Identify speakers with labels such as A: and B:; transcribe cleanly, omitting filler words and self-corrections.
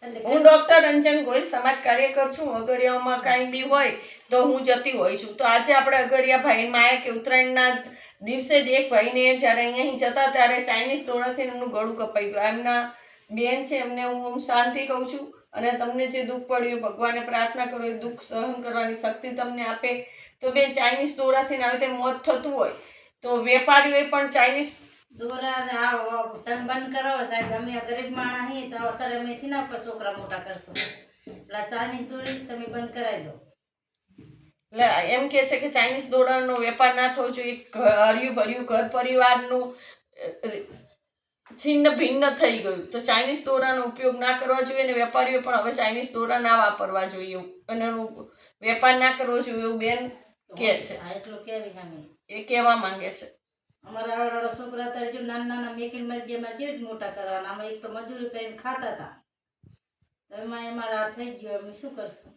A: હું ડોક્ટર રંજન ગોયલ સમાજ કાર્યકર છું. અગરિયામાં કાંઈ બી હોય તો હું જતી હોય છું. તો આજે આપણે અગરિયા ભાઈ માયા કે ઉત્તરાયણના દિવસે જ એક ભાઈને જ્યારે અહીંયાથી જતા ત્યારે ચાઇનીઝ દોરાથી એમનું ગળું કપાઈ ગયું. એમના બેન છે, એમને હું શાંતિ કહું છું અને તમને જે દુઃખ પડ્યું ભગવાને પ્રાર્થના કરો એ દુઃખ સહન કરવાની શક્તિ તમને આપે. તો બેન ચાઇનીઝ દોરાથી આવી રીતે મોત થતું હોય તો વેપારીઓએ પણ ચાઇનીઝ
B: દોરા ને આ તમે બંધ કરાવો સાહેબ. અમે ગરીબ માણસ હી તો અત્યારે અમે સીના પર છોકરા મોટા કરશું. એટલે ચાઇનીઝ દોરી તમે બંધ કરાવી દો.
A: એટલે એમ કે છે કે ચાઇનીઝ દોરાનો વેપાર ના થવો જોઈએ. હર્યું ભર્યું ઘર પરિવારનું છિન્ન ભિન્ન થઈ ગયું. તો ચાઇનીઝ દોરાનો ઉપયોગ ના કરવા જોઈએ અને વેપારીઓ પણ હવે ચાઇનીઝ દોરા ના વાપરવા જોઈએ અને વેપાર ના કરવો જોઈએ એવું બેન કે છે.
B: એટલું કેવી અમે
A: એ કહેવા માંગે છે.
B: અમારા આવડા છોકરા અત્યારે જો નાના નાના મેકિંગ મરજીમાં જેવી જ મોટા કરવાના. અમે એક તો મજૂરી કરીને ખાતા હતા. તો એમાં અમારા થઈ ગયો. અમે શું કરશું?